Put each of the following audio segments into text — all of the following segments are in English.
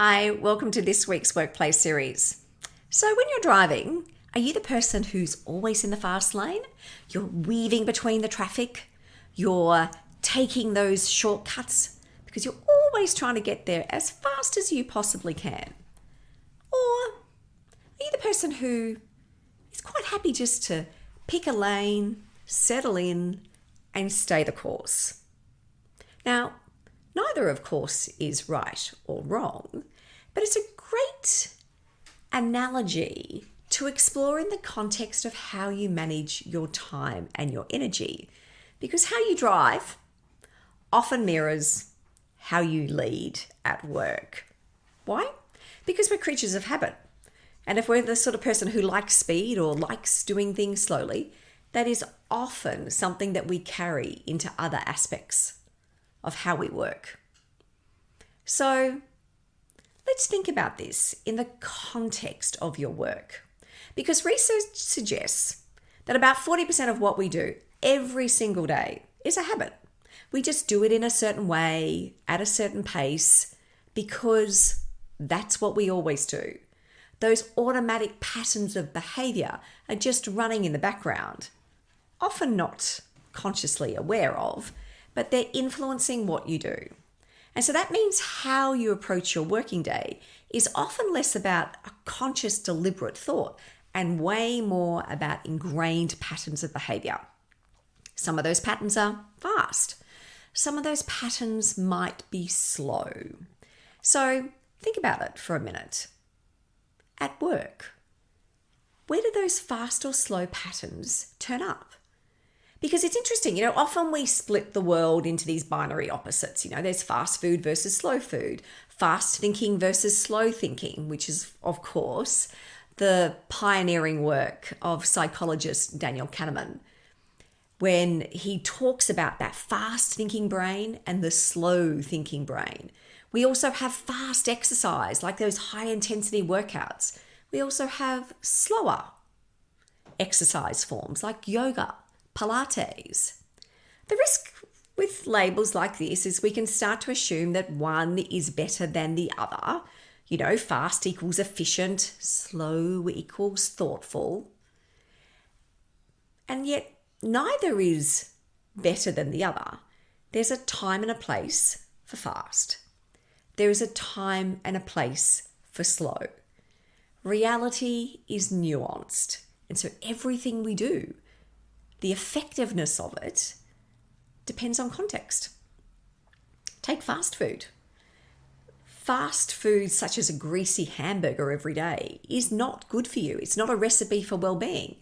Hi, welcome to this week's Workplace series. So when you're driving, are you the person who's always in the fast lane? You're weaving between the traffic? You're taking those shortcuts because you're always trying to get there as fast as you possibly can? Or are you the person who is quite happy just to pick a lane, settle in, and stay the course? Now, neither, of course, is right or wrong, but it's a great analogy to explore in the context of how you manage your time and your energy, because how you drive often mirrors how you lead at work. Why? Because we're creatures of habit. And if we're the sort of person who likes speed or likes doing things slowly, that is often something that we carry into other aspects of how we work. So let's think about this in the context of your work, because research suggests that about 40% of what we do every single day is a habit. We just do it in a certain way, at a certain pace, because that's what we always do. Those automatic patterns of behavior are just running in the background, often not consciously aware of, but they're influencing what you do. And so that means how you approach your working day is often less about a conscious, deliberate thought and way more about ingrained patterns of behavior. Some of those patterns are fast. Some of those patterns might be slow. So think about it for a minute. At work, where do those fast or slow patterns turn up? Because it's interesting, often we split the world into these binary opposites. There's fast food versus slow food, fast thinking versus slow thinking, which is, of course, the pioneering work of psychologist Daniel Kahneman, when he talks about that fast thinking brain and the slow thinking brain. We also have fast exercise, like those high intensity workouts. We also have slower exercise forms like yoga, Pilates. The risk with labels like this is we can start to assume that one is better than the other. Fast equals efficient, slow equals thoughtful. And yet neither is better than the other. There's a time and a place for fast. There is a time and a place for slow. Reality is nuanced. And so everything we do, the effectiveness of it depends on context. Take fast food. Fast food, such as a greasy hamburger every day, is not good for you. It's not a recipe for well-being.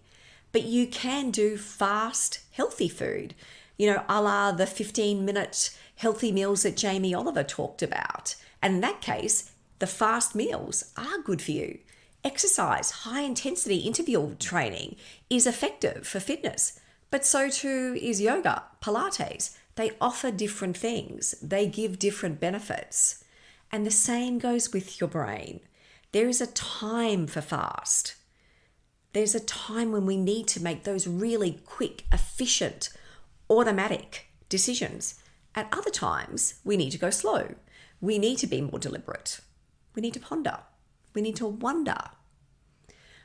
But you can do fast, healthy food, a la the 15-minute healthy meals that Jamie Oliver talked about. And in that case, the fast meals are good for you. Exercise, high-intensity interval training is effective for fitness. But so too is yoga, Pilates. They offer different things. They give different benefits. And the same goes with your brain. There is a time for fast. There's a time when we need to make those really quick, efficient, automatic decisions. At other times, we need to go slow. We need to be more deliberate. We need to ponder. We need to wonder.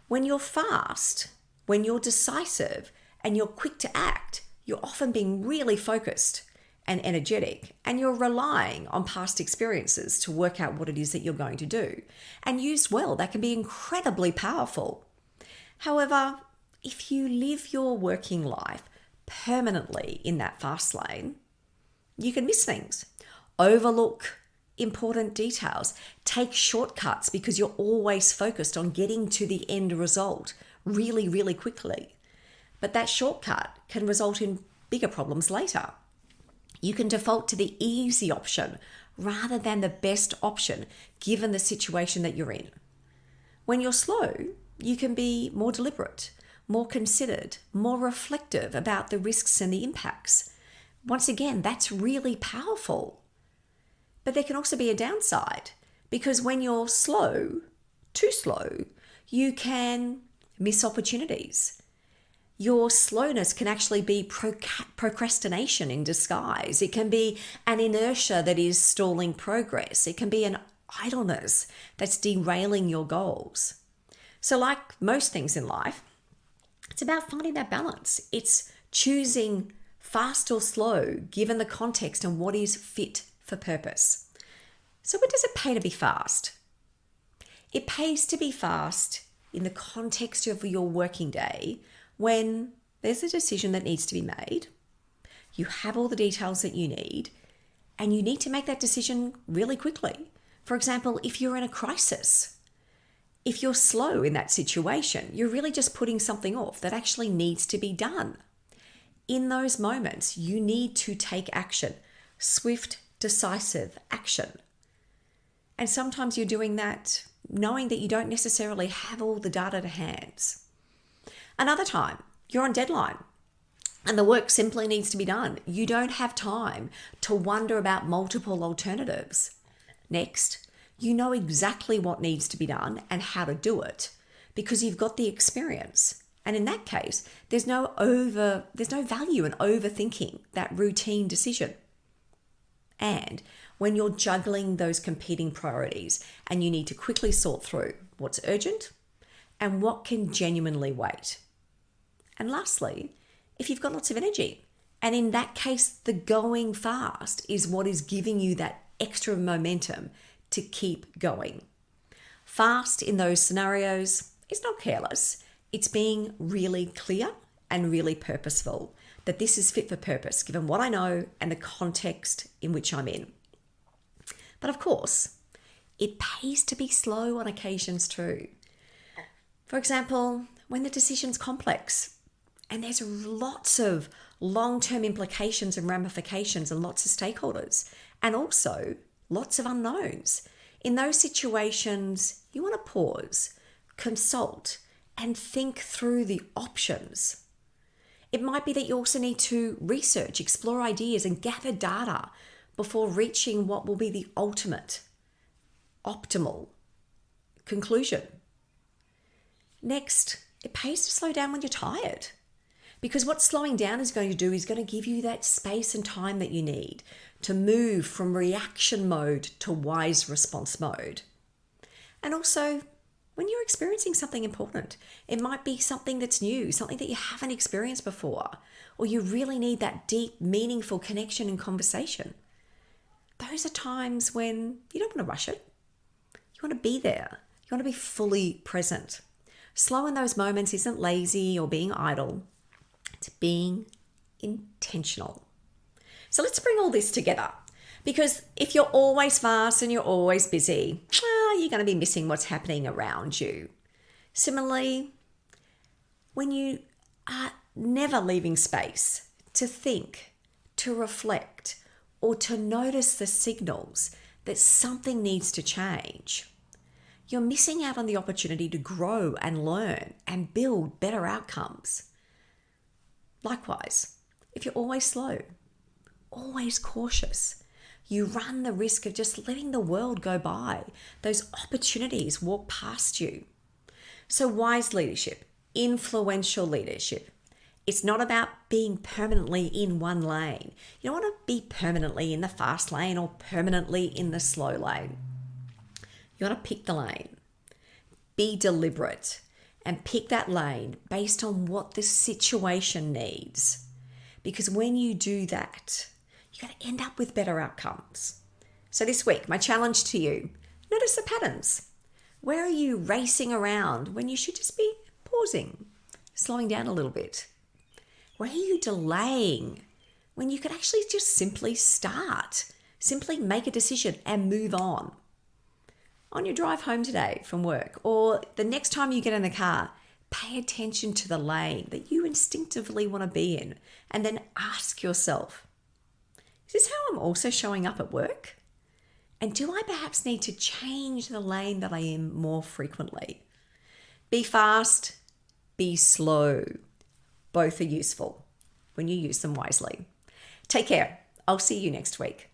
When you're fast, when you're decisive, and you're quick to act, you're often being really focused and energetic, and you're relying on past experiences to work out what it is that you're going to do. And used well, that can be incredibly powerful. However, if you live your working life permanently in that fast lane, you can miss things, overlook important details, take shortcuts because you're always focused on getting to the end result really, really quickly. But that shortcut can result in bigger problems later. You can default to the easy option rather than the best option given the situation that you're in. When you're slow, you can be more deliberate, more considered, more reflective about the risks and the impacts. Once again, that's really powerful. But there can also be a downside, because when you're slow, too slow, you can miss opportunities. Your slowness can actually be procrastination in disguise. It can be an inertia that is stalling progress. It can be an idleness that's derailing your goals. So like most things in life, it's about finding that balance. It's choosing fast or slow, given the context and what is fit for purpose. So when does it pay to be fast? It pays to be fast in the context of your working day when there's a decision that needs to be made, you have all the details that you need, and you need to make that decision really quickly. For example, if you're in a crisis, if you're slow in that situation, you're really just putting something off that actually needs to be done. In those moments, you need to take action, swift, decisive action. And sometimes you're doing that knowing that you don't necessarily have all the data to hand. Another time, you're on deadline and the work simply needs to be done. You don't have time to wonder about multiple alternatives. Next, you know exactly what needs to be done and how to do it because you've got the experience. And in that case, there's no value in overthinking that routine decision. And when you're juggling those competing priorities and you need to quickly sort through what's urgent and what can genuinely wait. And lastly, if you've got lots of energy, and in that case, the going fast is what is giving you that extra momentum to keep going. Fast in those scenarios is not careless. It's being really clear and really purposeful that this is fit for purpose, given what I know and the context in which I'm in. But of course, it pays to be slow on occasions too. For example, when the decision's complex and there's lots of long-term implications and ramifications and lots of stakeholders, and also lots of unknowns. In those situations, you want to pause, consult, and think through the options. It might be that you also need to research, explore ideas, and gather data before reaching what will be the ultimate, optimal conclusion. Next, it pays to slow down when you're tired. Because what slowing down is going to do is going to give you that space and time that you need to move from reaction mode to wise response mode. And also, when you're experiencing something important, it might be something that's new, something that you haven't experienced before, or you really need that deep, meaningful connection and conversation. Those are times when you don't want to rush it. You want to be there. You want to be fully present. Slow in those moments isn't lazy or being idle. It's being intentional. So let's bring all this together, because if you're always fast and you're always busy, you're going to be missing what's happening around you. Similarly, when you are never leaving space to think, to reflect, or to notice the signals that something needs to change, you're missing out on the opportunity to grow and learn and build better outcomes. Likewise, if you're always slow, always cautious, you run the risk of just letting the world go by. Those opportunities walk past you. So wise leadership, influential leadership, it's not about being permanently in one lane. You don't want to be permanently in the fast lane or permanently in the slow lane. You want to pick the lane. Be deliberate and pick that lane based on what the situation needs. Because when you do that, you're going to end up with better outcomes. So this week, my challenge to you, notice the patterns. Where are you racing around when you should just be pausing, slowing down a little bit? Where are you delaying when you could actually just simply start, simply make a decision and move on? On your drive home today from work, or the next time you get in the car, pay attention to the lane that you instinctively want to be in, and then ask yourself, is this how I'm also showing up at work? And do I perhaps need to change the lane that I am more frequently? Be fast, be slow. Both are useful when you use them wisely. Take care. I'll see you next week.